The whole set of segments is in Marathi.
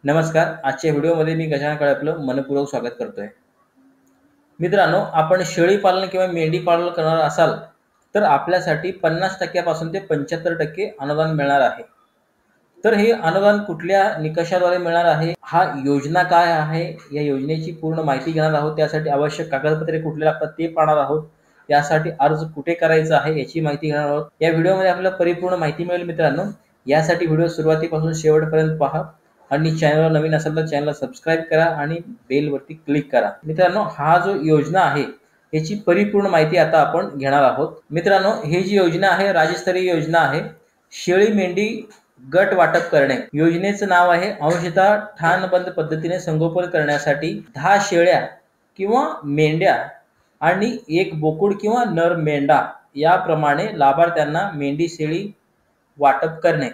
नमस्कार. आजच्या व्हिडिओमध्ये मी गजानन काळे आपलं मनपूर्वक स्वागत करतोय. मित्रांनो, आपण शेळी पालन किंवा मेंढी पालन करणार असाल तर आपल्यासाठी 50% पासून ते 75% अनुदान मिळणार आहे. तर हे अनुदान कुठल्या निकषाद्वारे मिळणार आहे, हा योजना काय आहे, या योजनेची पूर्ण माहिती घेणार आहोत. त्यासाठी आवश्यक कागदपत्रे कुठले लागतात ते पाहणार आहोत. यासाठी अर्ज कुठे करायचा आहे याची माहिती घेणार आहोत. या व्हिडिओमध्ये आपल्याला परिपूर्ण माहिती मिळेल मित्रांनो. यासाठी व्हिडिओ सुरुवातीपासून शेवटपर्यंत पहा आणि चॅनलवर नवीन असेल तर चॅनलला सबस्क्राइब करा आणि बेल वरती क्लिक करा. मित्रांनो, हा जो योजना आहे याची परिपूर्ण माहिती आता आपण घेणार आहोत. मित्रांनो, ही जी योजना आहे राज्यस्तरीय योजना आहे. शेळी मेंढी गट वाटप करणे योजनेचं नाव आहे. अंशतः ठाणबंद पद्धतीने संगोपन करण्यासाठी 10 शेळ्या किंवा मेंढ्या आणि एक बोकुड किंवा नर मेंढा याप्रमाणे लाभार्थ्यांना मेंढी शेळी वाटप करणे.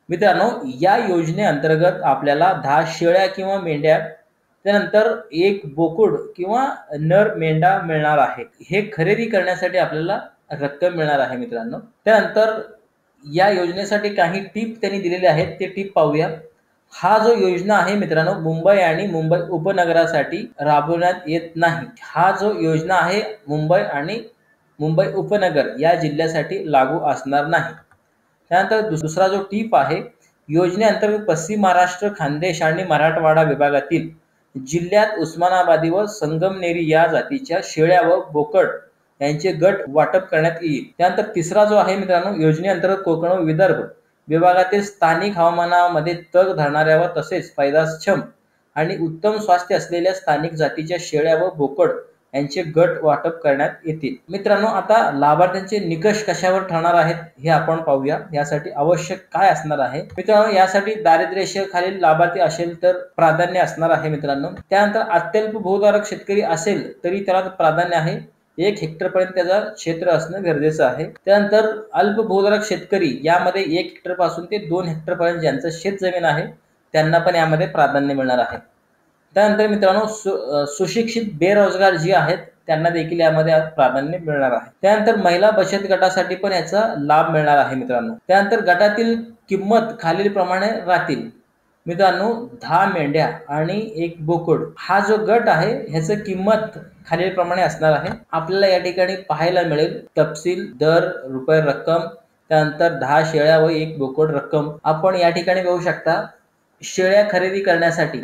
मित्रांनो, या योजनेअंतर्गत आपल्याला 10 शेळ्या किंवा मेंढ्या, त्यानंतर एक बोकुड किंवा नर मेंढा मिळणार आहे. हे खरेदी करण्यासाठी आपल्याला रक्कम मिळणार आहे मित्रांनो. त्यानंतर या योजनेसाठी काही टिप त्यांनी दिलेले आहेत, ते टिप पाहूया. हा जो योजना आहे मित्रांनो, मुंबई आणि मुंबई उपनगरासाठी राबवण्यात येत नाही. हा जो योजना आहे मुंबई आणि मुंबई उपनगर या जिल्ह्यासाठी लागू असणार नाही. त्यानंतर दुसरा जो टिप आहे, योजनेअंतर्गत पश्चिम महाराष्ट्र, खानदेश आणि मराठवाडा विभागातील जिल्ह्यात उस्मानाबादी व संगमनेरी या जातीच्या शेळ्या व बोकड यांचे गट वाटप करण्यात येईल. त्यानंतर तिसरा जो आहे मित्रांनो, योजनेअंतर्गत कोकण व विदर्भ विभागातील स्थानिक हवामानामध्ये तग धरणाऱ्या व तसेच पैदासक्षम आणि उत्तम स्वास्थ्य असलेल्या स्थानिक जातीच्या शेळ्या व बोकड यांचे गट वाटप करण्यात येतील. मित्रांनो, आता लाभार्थ्यांचे निकष कशावर ठरणार आहेत हे आपण पाहूया. यासाठी आवश्यक काय असणार आहे मित्रांनो, यासाठी दारिद्र्य रेषेखालील लाभार्थी असेल तर प्राधान्य असणार आहे मित्रांनो. त्यानंतर अत्यल्प भूधारक शेतकरी असेल तरी त्याला प्राधान्य आहे. 1 हेक्टर पर्यंत त्याचा क्षेत्र असणं गरजेचं आहे. त्यानंतर अल्प भूधारक शेतकरी, यामध्ये 1 हेक्टर पासून ते 2 हेक्टर पर्यंत ज्यांचं शेत जमीन आहे त्यांना पण यामध्ये प्राधान्य मिळणार आहे. त्यानंतर मित्रांनो, सुशिक्षित बेरोजगार जे आहेत त्यांना देखील यामध्ये प्राधान्य मिळणार आहे. त्यानंतर महिला बचत गटासाठी पण याचा लाभ मिळणार आहे मित्रांनो. त्यानंतर गटातील किंमत खालील प्रमाणे राहतील मित्रांनो. 10 मेंढ्या आणि 1 बोकड हा जो गट आहे ह्याचं किंमत खालील प्रमाणे असणार आहे. आपल्याला या ठिकाणी पाहायला मिळेल तपशील, दर, रुपये रक्कम, त्यानंतर 10 शेळ्या व 1 बोकड रक्कम. आपण या ठिकाणी बघू शकता, शेळ्या खरेदी करण्यासाठी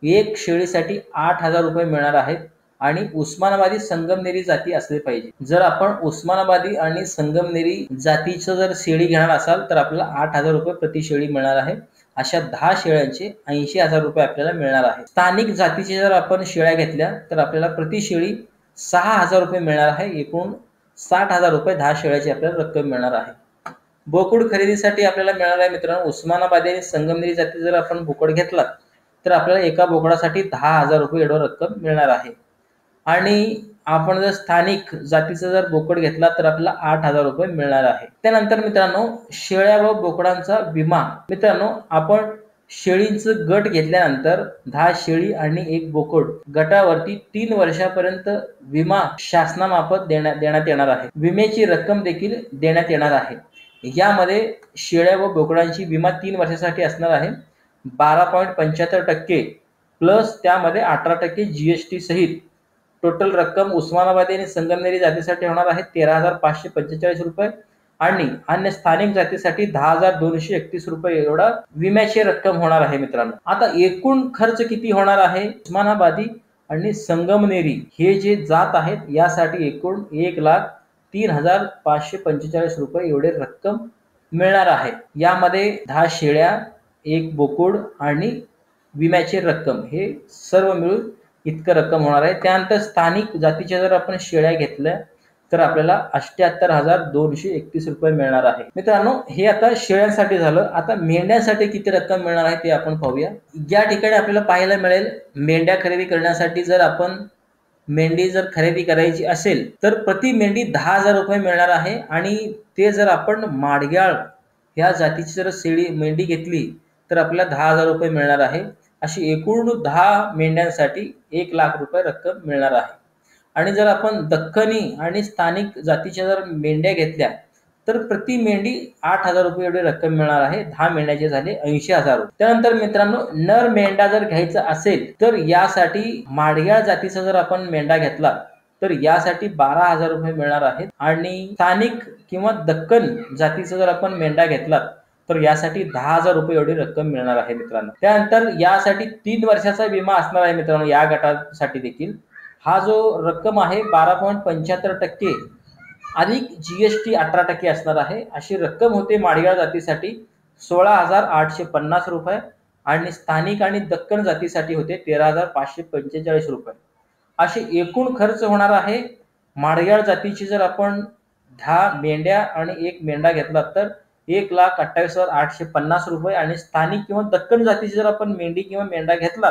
1 शेळीसाठी 8,000 रुपये मिळणार आहेत आणि उस्मानाबादी संगमनेरी जाती असले पाहिजे. जर आपण उस्मानाबादी आणि संगमनेरी जातीचं जर शेळी घेणार असाल तर आपल्याला 8,000 रुपये प्रति शेळी मिळणार आहे. अशा 10 शेळ्यांचे 80,000 रुपये आपल्याला मिळणार आहे. स्थानिक जातीचे जर आपण शेळ्या घेतल्या तर आपल्याला प्रति शेळी 6,000 रुपये मिळणार आहे. एकूण 60,000 रुपये 10 शेळ्याची आपल्याला रक्कम मिळणार आहे. बोकुड खरेदीसाठी आपल्याला मिळणार आहे मित्रांनो, उस्मानाबादी आणि संगमनेरी जाती जर आपण बोकड घेतला तर आपल्याला एका बोकडासाठी 10,000 रुपये एवढं रक्कम मिळणार आहे. आणि आपण जर स्थानिक जातीचा जर बोकड घेतला तर आपल्याला 8,000 रुपये मिळणार आहे. त्यानंतर मित्रांनो, शेळ्या व बोकडांचा विमा. मित्रांनो, आपण शेळींचं गट घेतल्यानंतर 10 शेळी आणि 1 बोकड गटावरती 3 वर्षापर्यंत विमा शासनामार्फत देण्यात येणार आहे. विम्याची रक्कम देखील देण्यात येणार आहे. यामध्ये शेळ्या व बोकडांची विमा 3 वर्षासाठी असणार आहे. 12.75% प्लस त्यामध्ये 18% GST सहित टोटल रक्कम उस्मानाबादी आणि संगमनेरी जातीसाठी होणार आहे 13,545 रुपये आणि अन्य स्थानिक जातीसाठी 10,231 रुपये एवढा विम्याची रक्कम होणार आहे मित्रांनो. आता एकूण खर्च किती होणार आहे? उस्मानाबादी आणि संगमनेरी हे जे जात आहेत यासाठी एकूण 1,03,545 रुपये एवढे रक्कम मिळणार आहे. यामध्ये 10 शेळ्या, 1 बोकुड आणि विम्याची रक्कम हे सर्व मिळून इतकं रक्कम होणार आहे. त्यानंतर स्थानिक जातीच्या जर आपण शेळ्या घेतल्या तर आपल्याला 78,231 रुपये मिळणार आहे. मित्रांनो, हे आता शेळ्यांसाठी झालं. आता मेंढ्यांसाठी किती रक्कम मिळणार आहे ते आपण पाहूया. या ठिकाणी आपल्याला पाहायला मिळेल, मेंढ्या खरेदी करण्यासाठी जर आपण मेंढी जर खरेदी करायची असेल तर प्रति मेंढी 10,000 रुपये मिळणार आहे. आणि ते जर आपण माडग्याळ ह्या जातीची जर मेंढी घेतली तर आपल्याला 10,000 रुपये मिळणार आहे. अशी एकूण 10 मेंढ्यांसाठी 1,00,000 रुपये रक्कम मिळणार आहे. आणि जर आपण दख्खनी आणि स्थानिक जातीच्या जर मेंढ्या घेतल्या तर प्रति मेंढी 8,000 रुपये एवढी रक्कम मिळणार आहे. 10 मेंढ्याचे झाले 80,000 रुपये. त्यानंतर मित्रांनो, नर मेंढा जर घ्यायचा असेल तर यासाठी माडयाळ जातीचा जर आपण मेंढा घेतला तर यासाठी 12,000 रुपये मिळणार आहेत. आणि स्थानिक किंवा दक्कन जातीचा जर आपण मेंढा घेतला तर यासाठी 10,000 रुपये एवढी रक्कम मिळणार आहे मित्रांनो. त्यानंतर यासाठी 3 वर्षाचा विमा असणार आहे मित्रांनो. या गटासाठी देखील हा जो रक्कम आहे 12.75% अधिक GST 18% असणार आहे. अशी रक्कम होते माडयाळ जातीसाठी 16,850 रुपये आणि स्थानिक आणि दक्कन जातीसाठी होते 13,545 रुपये. असे एकूण खर्च होणार आहे. माडयाळ जातीची जर आपण 10 मेंढ्या आणि 1 मेंढा घेतला तर 1,28,850 रुपये आणि स्थानिक किंवा दक्कन जातीची जर आपण मेंढी किंवा मेंढा घेतला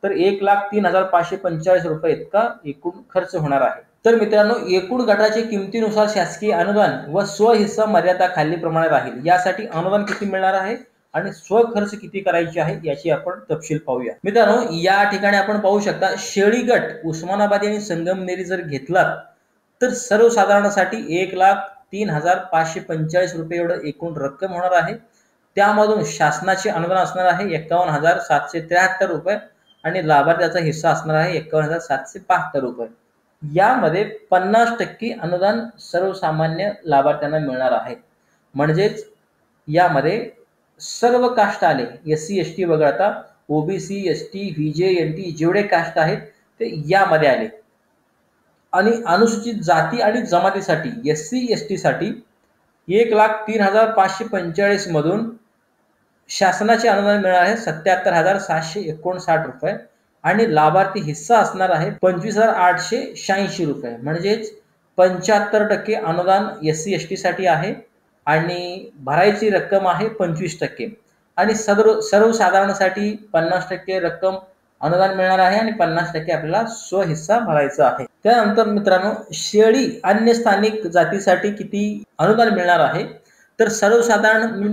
तर 1,03,545 रुपये इतका एकूण खर्च होणार आहे. तर मित्रांनो, एकूण गटाच्या किमतीनुसार शासकीय अनुदान व स्वहिस्सा मर्यादा खालीलप्रमाणे राहील. यासाठी अनुदान किती मिळणार आहे आणि स्वखर्च किती करायची आहे याची आपण तपशील पाहूया. मित्रांनो, या ठिकाणी आपण पाहू शकता शेळी गट उस्मानाबादी आणि संगमनेरी जर घेतला तर सर्वसाधारणासाठी 1,03,545 रुपये एवढं एकूण रक्कम होणार आहे. त्यामधून शासनाचे अनुदान असणार आहे 51,773 रुपये आणि लाभार्थ्याचा हिस्सा असणार आहे 51,772 रुपये. यामध्ये 50% अनुदान सर्वसामान्य लाभार्थ्यांना मिळणार आहे. म्हणजेच यामध्ये सर्व कास्ट आले, SC ST वगळता OBC ST VJ NT जेवढे कास्ट आहेत ते यामध्ये आले. आणि अनुसूचित जाती आणि जमातीसाठी SC ST साठी 1,03,545 मधून शासनाचे अनुदान मिळणार आहे 77,759 रुपये आणि लाभार्थी हिस्सा असणार आहे 25,886 रुपये. म्हणजेच 75% अनुदान SC ST साठी आहे आणि भरायची रक्कम आहे 25% आणि सर्वसाधारणसाठी 50% रक्कम अनुदान मिळणार आहे आणि 50% आपल्याला स्वहिस्सा भरायचा आहे. त्यानंतर मित्रांनो, शेळी अन्य स्थानिक जातीसाठी किती अनुदान मिळणार आहे तर सर्वसाधारण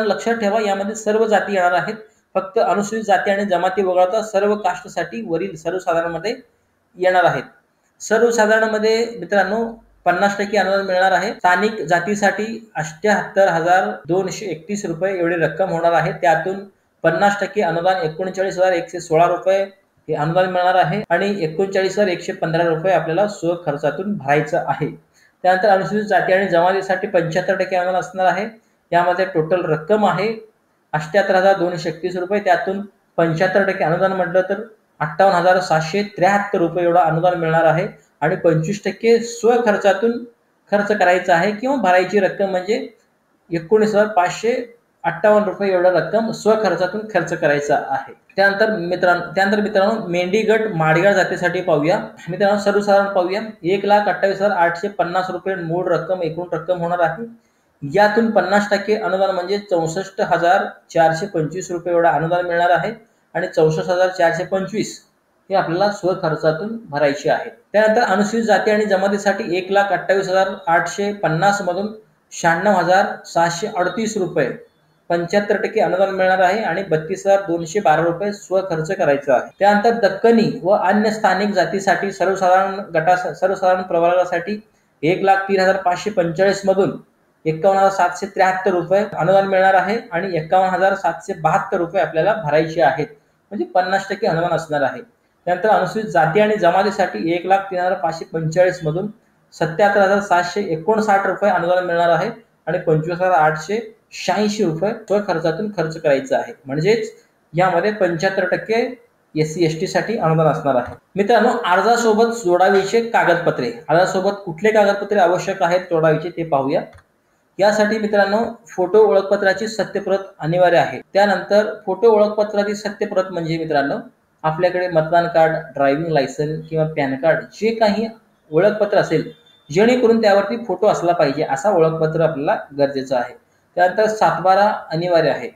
लक्षात ठेवा, यामध्ये सर्व जाती येणार आहेत. फक्त अनुसूचित जाती आणि जमाती वगळता सर्व कास्टसाठी वरील सर्वसाधारणमध्ये येणार आहेत. सर्वसाधारणमध्ये मित्रांनो 50% अनुदान मिळणार आहे. स्थानिक जातीसाठी 78,231 रुपये एवढी रक्कम होणार आहे. त्यातून 50% अनुदान 39,116 रुपये हे अनुदान मिळणार आहे आणि 39,115 रुपये आपल्याला स्वखर्चातून भरायचं आहे. त्यानंतर अनुसूचित जाती आणि जमातीसाठी 75% अनुदान असणार आहे. यामध्ये टोटल रक्कम आहे 78,231 रुपये. त्यातून 75% अनुदान म्हटलं तर 58,773 रुपये एवढं अनुदान मिळणार आहे आणि 25% स्वखर्चातून खर्च करायचा आहे किंवा भरायची रक्कम म्हणजे 19,558 रुपये एवढा रक्कम स्वखर्चातून खर्च करायचा आहे. त्यानंतर मित्रांनो मेंढी गट माडयाळ जातीसाठी पाहूया. मित्रांनो, सर्वसाधारण पाहूया. 1,28,850 रुपये मूळ रक्कम एकूण रक्कम होणार आहे. यातून 50% अनुदान म्हणजे 64,425 रुपये एवढा अनुदान मिळणार आहे आणि 64,425 हे आपल्याला स्वखर्चातून भरायचे आहे. त्यानंतर अनुसूचित जाती आणि जमातीसाठी 1,28,850 मधून 96,738 रुपये 75% अनुदान मिळणार आहे आणि 32,212 रुपये स्वखर्च करायचा आहे. त्यानंतर दक्कनी व अन्य स्थानिक जातीसाठी सर्वसाधारण प्रवर्गासाठी 1,03,545 मधून 51,773 रुपये अनुदान मिळणार आहे आणि 51,772 रुपये आपल्याला भरायचे आहेत. म्हणजे 50% अनुदान असणार आहे. त्यानंतर अनुसूचित जाती आणि जमातीसाठी 1,03,545 मधून 77,759 रुपये अनुदान मिळणार आहे आणि 25,886 रुपये स्वखर्चातून खर्च करायचा आहे. म्हणजेच यामध्ये 75% SC ST साठी अनुदान असणार आहे. मित्रांनो, अर्जासोबत जोडावीचे कागदपत्रे. अर्जासोबत कुठले कागदपत्रे आवश्यक आहेत जोडावीचे ते पाहूया. यासाठी मित्रांनो फोटो ओळखपत्राची सत्यप्रत अनिवार्य आहे. त्यानंतर फोटो ओळखपत्राची सत्यप्रत म्हणजे मित्रांनो आपल्याकडे मतदान कार्ड, ड्रायव्हिंग लायसन्स किंवा पॅन कार्ड जे काही ओळखपत्र असेल जेणेकरून त्यावरती फोटो असला पाहिजे असा ओळखपत्र आपल्याला गरजेचं आहे. त्यानंतर 7/12 अनिवार्य आहे.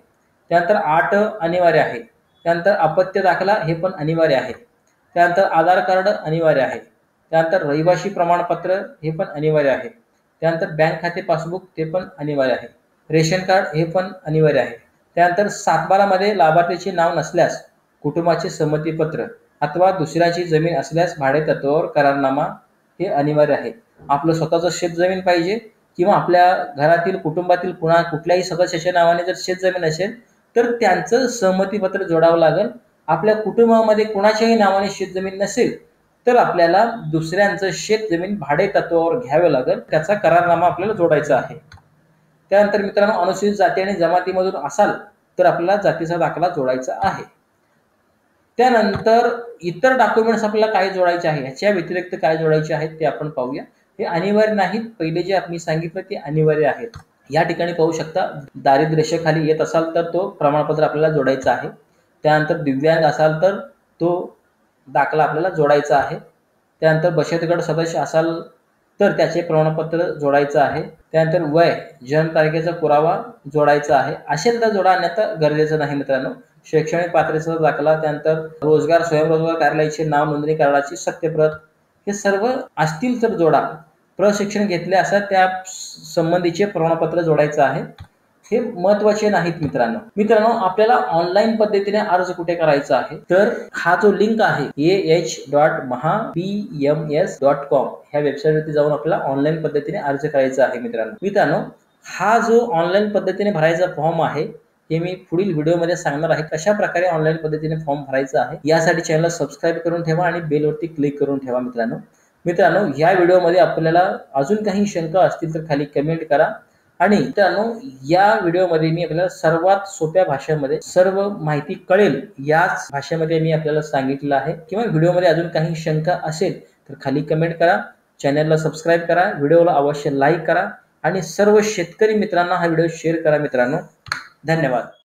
त्यानंतर 8 अनिवार्य आहे. त्यानंतर अपत्य दाखला हे पण अनिवार्य आहे. त्यानंतर आधार कार्ड अनिवार्य आहे. त्यानंतर रहिवासी प्रमाणपत्र हे पण अनिवार्य आहे. त्यानंतर बँक खाते पासबुक ते पण अनिवार्य आहे. रेशन कार्ड हे पण अनिवार्य आहे. त्यानंतर 7/12 मध्ये लाभार्थीचे नाव नसल्यास कुटुंबाचे संमतीपत्र अथवा दुसऱ्याची जमीन असल्यास भाडे तत्वावर करारनामा हे अनिवार्य आहे. आपलं स्वतःचं शेत जमीन पाहिजे किंवा आपल्या घरातील कुटुंबातील कुठल्याही सदस्याच्या नावाने जर शेतजमीन असेल तर त्यांचं सहमतीपत्र जोडावं लागेल. आपल्या कुटुंबामध्ये कुणाच्याही नावाने शेतजमीन नसेल तर आपल्याला दुसऱ्यांचं शेतजमीन भाडे तत्वावर घ्यावं लागेल, त्याचा करारनामा आपल्याला जोडायचा आहे. त्यानंतर मित्रांनो, अनुसूचित जाती आणि जमातीमधून असाल तर आपल्याला जातीचा दाखला जोडायचा आहे. त्यानंतर इतर डॉक्युमेंट्स आपल्याला काय जोडायचे आहे, ह्याच्या व्यतिरिक्त काय जोडायचे आहेत ते आपण पाहूया. हे अनिवार्य नाहीत, पहिले जे मी सांगितलं ते अनिवार्य आहेत. या ठिकाणी पाहू शकता, दारिद्र्य रेषेखाली येत असाल तर तो प्रमाणपत्र आपल्याला जोडायचा आहे. त्यानंतर दिव्यांग असाल तर तो दाखला आपल्याला जोडायचा आहे. त्यानंतर बचत गट सदस्य असाल तर त्याचे प्रमाणपत्र जोडायचं आहे. त्यानंतर वय, जन्मतारखेचा पुरावा जोडायचा आहे. असेल तर जोडा, अन्यथा गरजेचं नाही मित्रांनो. शैक्षणिक पात्रतेचा दाखला, त्यानंतर रोजगार स्वयंरोजगार कार्यालयाचे नाव नोंदणी कार्डाची सत्यप्रत, हे सर्व असतील तर जोडा. प्रशिक्षण घेतले असतात त्या संबंधीचे प्रमाणपत्र जोडायचं आहे. हे महत्वाचे नाहीत मित्रांनो. आपल्याला ऑनलाईन पद्धतीने अर्ज कुठे करायचा आहे, तर हा जो लिंक आहे ah.mahapms.com ह्या वेबसाईटवरती जाऊन आपल्याला ऑनलाईन पद्धतीने अर्ज करायचा आहे. मित्रांनो, हा जो ऑनलाईन पद्धतीने भरायचा फॉर्म आहे हे मी पुढील व्हिडिओमध्ये सांगणार आहे, कशा प्रकारे ऑनलाईन पद्धतीने फॉर्म भरायचा आहे. यासाठी चॅनलला सबस्क्राईब करून ठेवा आणि बेलवरती क्लिक करून ठेवा. मित्रांनो, ह्या व्हिडिओमध्ये आपल्याला अजून काही शंका असतील तर खाली कमेंट करा. आणि मित्रांनो, या व्हिडिओमध्ये मी आपल्याला सर्वात सोप्या भाषेमध्ये सर्व माहिती कळेल याच भाषेमध्ये मी आपल्याला सांगितलं आहे. किंवा व्हिडिओमध्ये अजून काही शंका असेल तर खाली कमेंट करा, चॅनलला सबस्क्राईब करा, व्हिडिओला अवश्य लाईक करा आणि सर्व शेतकरी मित्रांना हा व्हिडिओ शेअर करा. मित्रांनो, धन्यवाद.